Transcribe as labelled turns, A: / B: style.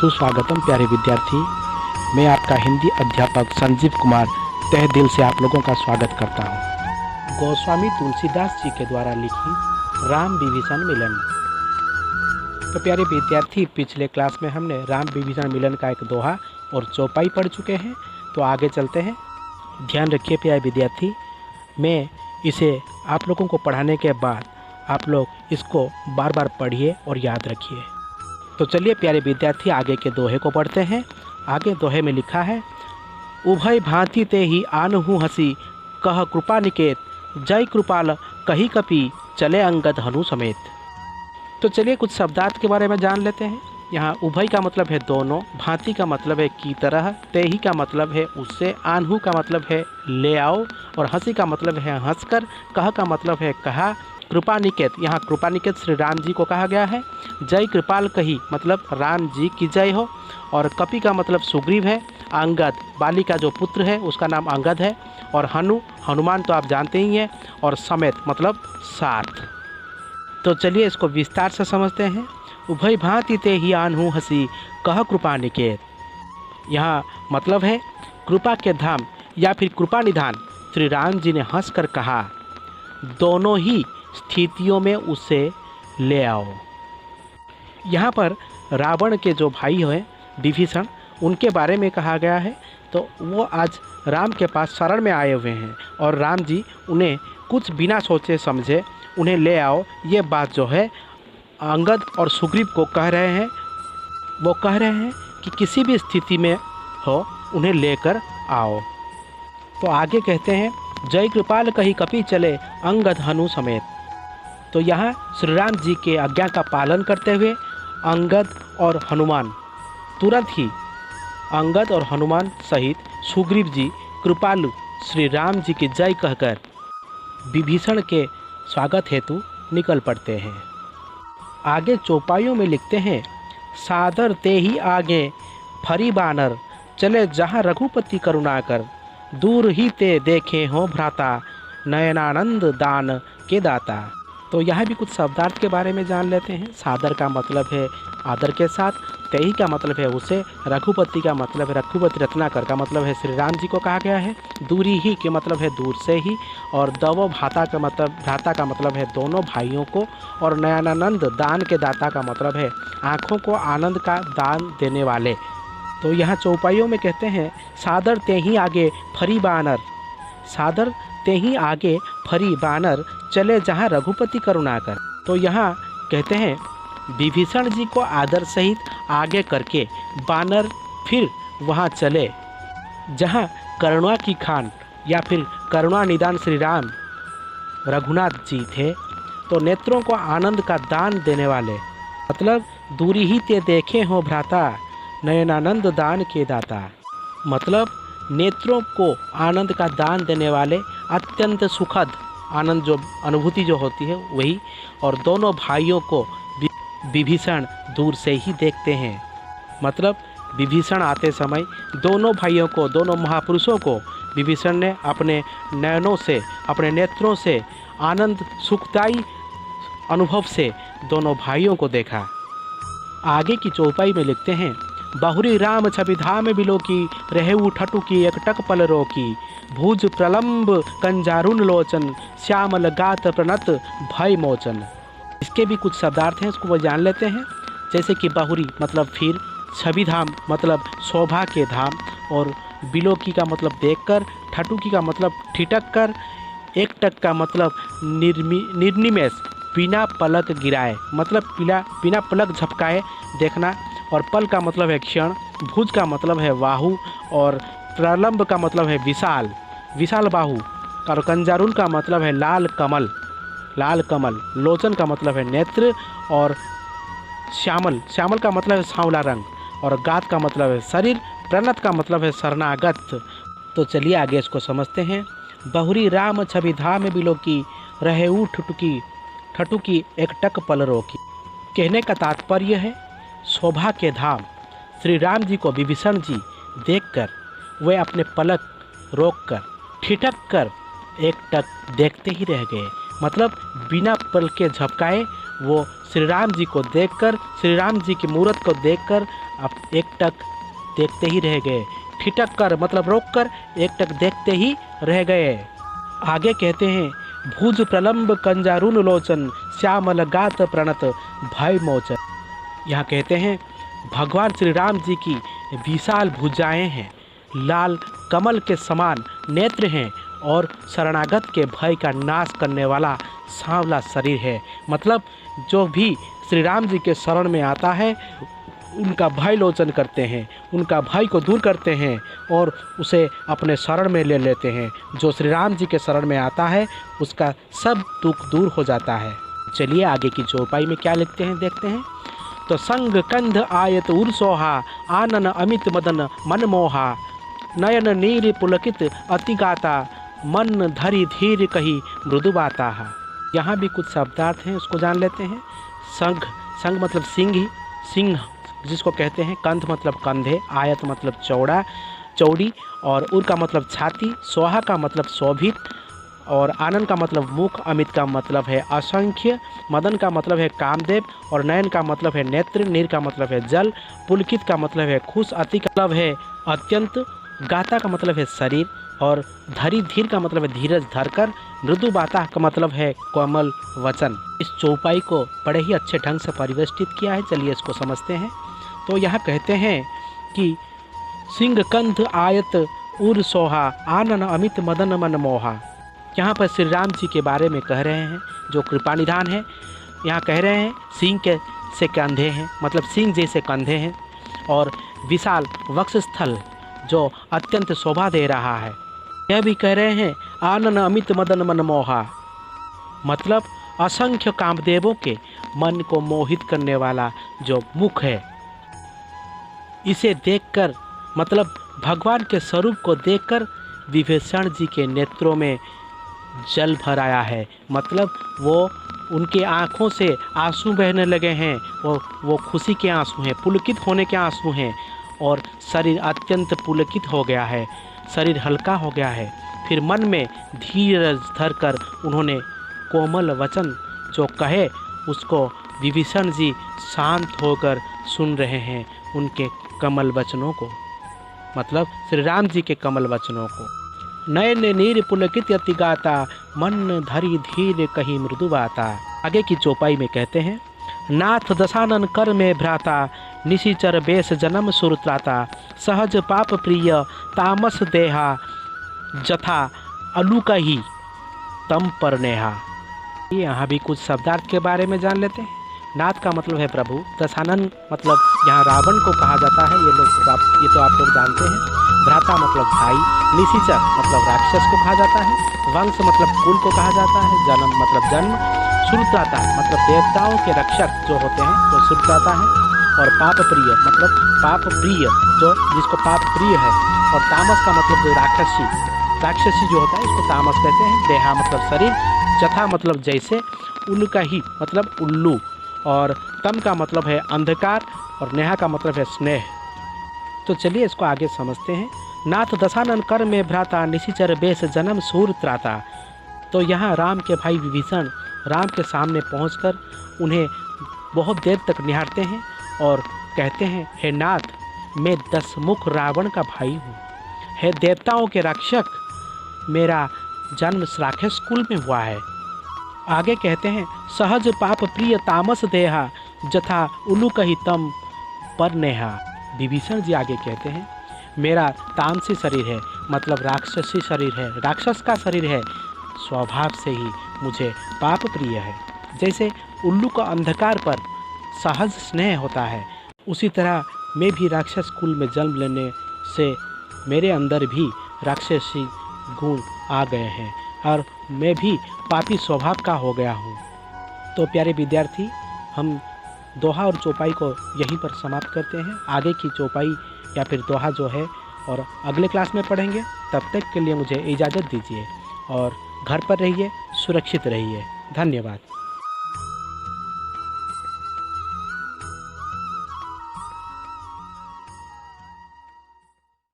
A: सुस्वागतम प्यारे विद्यार्थी। मैं आपका हिंदी अध्यापक संजीव कुमार तहे दिल से आप लोगों का स्वागत करता हूँ। गोस्वामी तुलसीदास जी के द्वारा लिखी राम विभीषण मिलन। तो प्यारे विद्यार्थी, पिछले क्लास में हमने राम विभीषण मिलन का एक दोहा और चौपाई पढ़ चुके हैं। तो आगे चलते हैं। ध्यान रखिए प्यारे विद्यार्थी, मैं इसे आप लोगों को पढ़ाने के बाद आप लोग इसको बार बार पढ़िए और याद रखिए। तो चलिए प्यारे विद्यार्थी, आगे के दोहे को पढ़ते हैं। आगे दोहे में लिखा है, उभय भांति ते ही आनहु हसी, कह कृपा निकेत, जय कृपाल कही कपि, चले अंगद हनु समेत। तो चलिए कुछ शब्दार्थ के बारे में जान लेते हैं। यहाँ उभय का मतलब है दोनों, भांति का मतलब है की तरह, ते ही का मतलब है उससे, आनहु का मतलब है ले आओ, और हंसी का मतलब है हंसकर, कह का मतलब है कहा, कृपा निकेत, यहाँ कृपा निकेत श्री राम जी को कहा गया है। जय कृपाल कही मतलब राम जी की जय हो, और कपि का मतलब सुग्रीव है। अंगद बाली का जो पुत्र है उसका नाम अंगद है, और हनुमान तो आप जानते ही हैं, और समेत मतलब साथ। तो चलिए इसको विस्तार से समझते हैं। उभय भांति ते ही आनहु हसी, कह कृपा निकेत। यहाँ मतलब है कृपा के धाम या फिर कृपा निधान श्री राम जी ने हंसकर कहा, दोनों ही स्थितियों में उसे ले आओ। यहाँ पर रावण के जो भाई हैं विभीषण, उनके बारे में कहा गया है। तो वो आज राम के पास शरण में आए हुए हैं, और राम जी उन्हें कुछ बिना सोचे समझे उन्हें ले आओ, ये बात जो है अंगद और सुग्रीव को कह रहे हैं। वो कह रहे हैं कि किसी भी स्थिति में हो उन्हें लेकर आओ। तो आगे कहते हैं, जय कृपाल कही कपि, चले अंगद हनु समेत। तो यहाँ श्री राम जी के आज्ञा का पालन करते हुए अंगद और हनुमान तुरंत ही अंगद और हनुमान सहित सुग्रीव जी कृपालु श्री राम जी की जय कहकर विभीषण के स्वागत हेतु निकल पड़ते हैं। आगे चौपाइयों में लिखते हैं, सादर ते ही आगे फरी बानर, चले जहाँ रघुपति करुणा कर, दूर ही ते देखे हो भ्राता, नयनानंद दान के दाता। तो यहाँ भी कुछ शब्दार्थ के बारे में जान लेते हैं। सादर का मतलब है आदर के साथ, तेही का मतलब है उसे, रघुपति का मतलब है रघुपति रत्नाकर का मतलब है श्री राम जी को कहा गया है, दूरी ही के मतलब है दूर से ही, और दवो भ्राता का मतलब है दोनों भाइयों को, और नयनानंद दान के दाता का मतलब है आँखों को आनंद का दान देने वाले। तो यहाँ चौपाइयों में कहते हैं, सादर ते ही आगे फरी बानर, सादर ते ही आगे फरी बानर, चले जहाँ रघुपति करुणा कर। तो यहाँ कहते हैं विभीषण जी को आदर सहित आगे करके बानर फिर वहाँ चले जहाँ करुणा की खान या फिर करुणा निदान श्री राम रघुनाथ जी थे। तो नेत्रों को आनंद का दान देने वाले, मतलब दूरी ही ते देखे हो भ्राता, नयनानंद दान के दाता, मतलब नेत्रों को आनंद का दान देने वाले, अत्यंत सुखद आनंद जो अनुभूति जो होती है वही, और दोनों भाइयों को विभीषण दूर से ही देखते हैं। मतलब विभीषण आते समय दोनों भाइयों को, दोनों महापुरुषों को विभीषण ने अपने नयनों से, अपने नेत्रों से, आनंद सुखदायी अनुभव से दोनों भाइयों को देखा। आगे की चौपाई में लिखते हैं, बहुरी राम छवि धाम बिलोकी, रहेऊ ठटुकी एकटक पल रोकी, भुज प्रलंब कंजारुन लोचन, श्यामल गात प्रणत भय मोचन। इसके भी कुछ शब्दार्थ हैं, इसको वो जान लेते हैं। जैसे कि बहुरी मतलब फिर, छवि धाम मतलब शोभा के धाम, और बिलोकी का मतलब देखकर, ठटुकी का मतलब ठिठक कर, एकटक का मतलब निर्निमेष बिना पलक गिराए, मतलब बिना पलक झपकाए देखना, और पल का मतलब है क्षण, भुज का मतलब है बाहु, और प्रलंब का मतलब है विशाल बाहु, और कंजारुन का मतलब है लाल कमल, लोचन का मतलब है नेत्र, और श्यामल का मतलब है सांवला रंग, और गात का मतलब है शरीर, प्रणत का मतलब है शरणागत। तो चलिए आगे इसको समझते हैं। बहुरी राम छवि धाम बिलोकी, रहेऊ ठटुकी एकटक पल रोकी। कहने का तात्पर्य है, शोभा के धाम श्री राम जी को विभीषण जी देखकर वे अपने पलक रोककर, ठिठक कर एकटक देखते ही रह गए, मतलब बिना पल के झपकाए वो श्री राम जी को देखकर, श्री राम जी की मूरत को देखकर अब एकटक देखते ही रह गए। ठिठक कर मतलब रोक कर एकटक देखते ही रह गए। आगे कहते हैं, भुज प्रलंब कंजारुन लोचन श्यामल गात प्रणत भय मोचन। यहाँ कहते हैं भगवान श्री राम जी की विशाल भुजाएं हैं, लाल कमल के समान नेत्र हैं और शरणागत के भय का नाश करने वाला सांवला शरीर है। मतलब जो भी श्री राम जी के शरण में आता है उनका भय लोचन करते हैं, उनका भय को दूर करते हैं और उसे अपने शरण में ले लेते हैं। जो श्री राम जी के शरण में आता है उसका सब दुख दूर हो जाता है। चलिए आगे की चौपाई में क्या लिखते हैं देखते हैं। तो संग कंध आयत उर्सोहा आनन अमित मदन मनमोहा नयन नीर पुलकित अतिगाता मन धरी धीर कही मृदु बाता। यहाँ भी कुछ शब्दार्थ हैं, उसको जान लेते हैं। संग, संग मतलब सिंह जिसको कहते हैं, कंध मतलब कंधे, आयत मतलब चौड़ा चौड़ी और उर का मतलब छाती, सोहा का मतलब शोभित और आनंद का मतलब मुख, अमित का मतलब है असंख्य, मदन का मतलब है कामदेव और नयन का मतलब है नेत्र, नीर का मतलब है जल, पुलकित का मतलब है खुश, अति का मतलब है अत्यंत, गाता का मतलब है शरीर और धरी धीर का मतलब है धीरज धरकर, मृदु बाता का मतलब है कोमल वचन। इस चौपाई को बड़े ही अच्छे ढंग से परिवेष्टित किया है। चलिए इसको समझते हैं। तो यहाँ कहते हैं कि सिंह कंध आयत उर सोहा आनन अमित मदन मन मोहा। यहाँ पर श्री राम जी के बारे में कह रहे हैं जो कृपानिधान है। यहाँ कह रहे हैं सिंह के से कंधे हैं, मतलब सिंह जैसे कंधे हैं और विशाल वक्षस्थल जो अत्यंत शोभा दे रहा है। यह भी कह रहे हैं आनन अमित मदन मन मोहा, मतलब असंख्य कामदेवों के मन को मोहित करने वाला जो मुख है। इसे देखकर मतलब भगवान के स्वरूप को देखकर विभीषण जी के नेत्रों में जल भर आया है। मतलब वो उनके आँखों से आंसू बहने लगे हैं, वो खुशी के आंसू हैं, पुलकित होने के आंसू हैं और शरीर अत्यंत पुलकित हो गया है, शरीर हल्का हो गया है। फिर मन में धीरज धरकर उन्होंने कोमल वचन जो कहे उसको विभीषण जी शांत होकर सुन रहे हैं, उनके कमल वचनों को, मतलब श्री राम जी के कमल वचनों को। नयन नीर पुलकित अति गाता मन धरी धीर कहीं मृदु बाता। आगे की चौपाई में कहते हैं नाथ दशानन कर में भ्राता निशिचर बेस जन्म सुरत्राता सहज पाप प्रिय तामस देहा जथा अलुका ही तम पर नेहा। यहाँ भी कुछ शब्दार्थ के बारे में जान लेते हैं। नाथ का मतलब है प्रभु, दशानन मतलब यहाँ रावण को कहा जाता है, ये तो आप लोग जानते हैं। भ्राता मतलब भाई, निशिचर मतलब राक्षस को कहा जाता है, वंश मतलब कुल को कहा जाता है, जन्म मतलब जन्म, सुरत्राता मतलब देवताओं के रक्षक जो होते हैं वो सुरत्राता है, और पाप प्रिय मतलब पाप प्रिय जो जिसको पाप प्रिय है, और तामस का मतलब जो राक्षसी जो होता है इसको तामस कहते हैं। देहा मतलब शरीर, जथा मतलब जैसे, उनका ही मतलब उल्लू, और तम का मतलब है अंधकार और नेहा का मतलब है स्नेह। तो चलिए इसको आगे समझते हैं। नाथ दशानन कर में भ्राता निशिचर बेस जन्म सूर त्राता। तो यहाँ राम के भाई विभीषण राम के सामने पहुंचकर उन्हें बहुत देर तक निहारते हैं और कहते हैं, हे नाथ, मैं 10 मुख रावण का भाई हूँ, हे देवताओं के रक्षक, मेरा जन्म राक्षस कुल में हुआ है। आगे कहते हैं सहज पाप प्रिय तामस देहा जथा उल्लू कही तम पर नेहा। विभीषण जी आगे कहते हैं मेरा तामसी शरीर है, मतलब राक्षसी शरीर है, राक्षस का शरीर है, स्वभाव से ही मुझे पाप प्रिय है। जैसे उल्लू का अंधकार पर सहज स्नेह होता है, उसी तरह मैं भी राक्षस कुल में जन्म लेने से मेरे अंदर भी राक्षसी गुण आ गए हैं और मैं भी पापी स्वभाव का हो गया हूँ। तो प्यारे विद्यार्थी, हम दोहा और चौपाई को यहीं पर समाप्त करते हैं। आगे की चौपाई या फिर दोहा जो है और अगले क्लास में पढ़ेंगे। तब तक के लिए मुझे इजाज़त दीजिए और घर पर रहिए, सुरक्षित रहिए। धन्यवाद।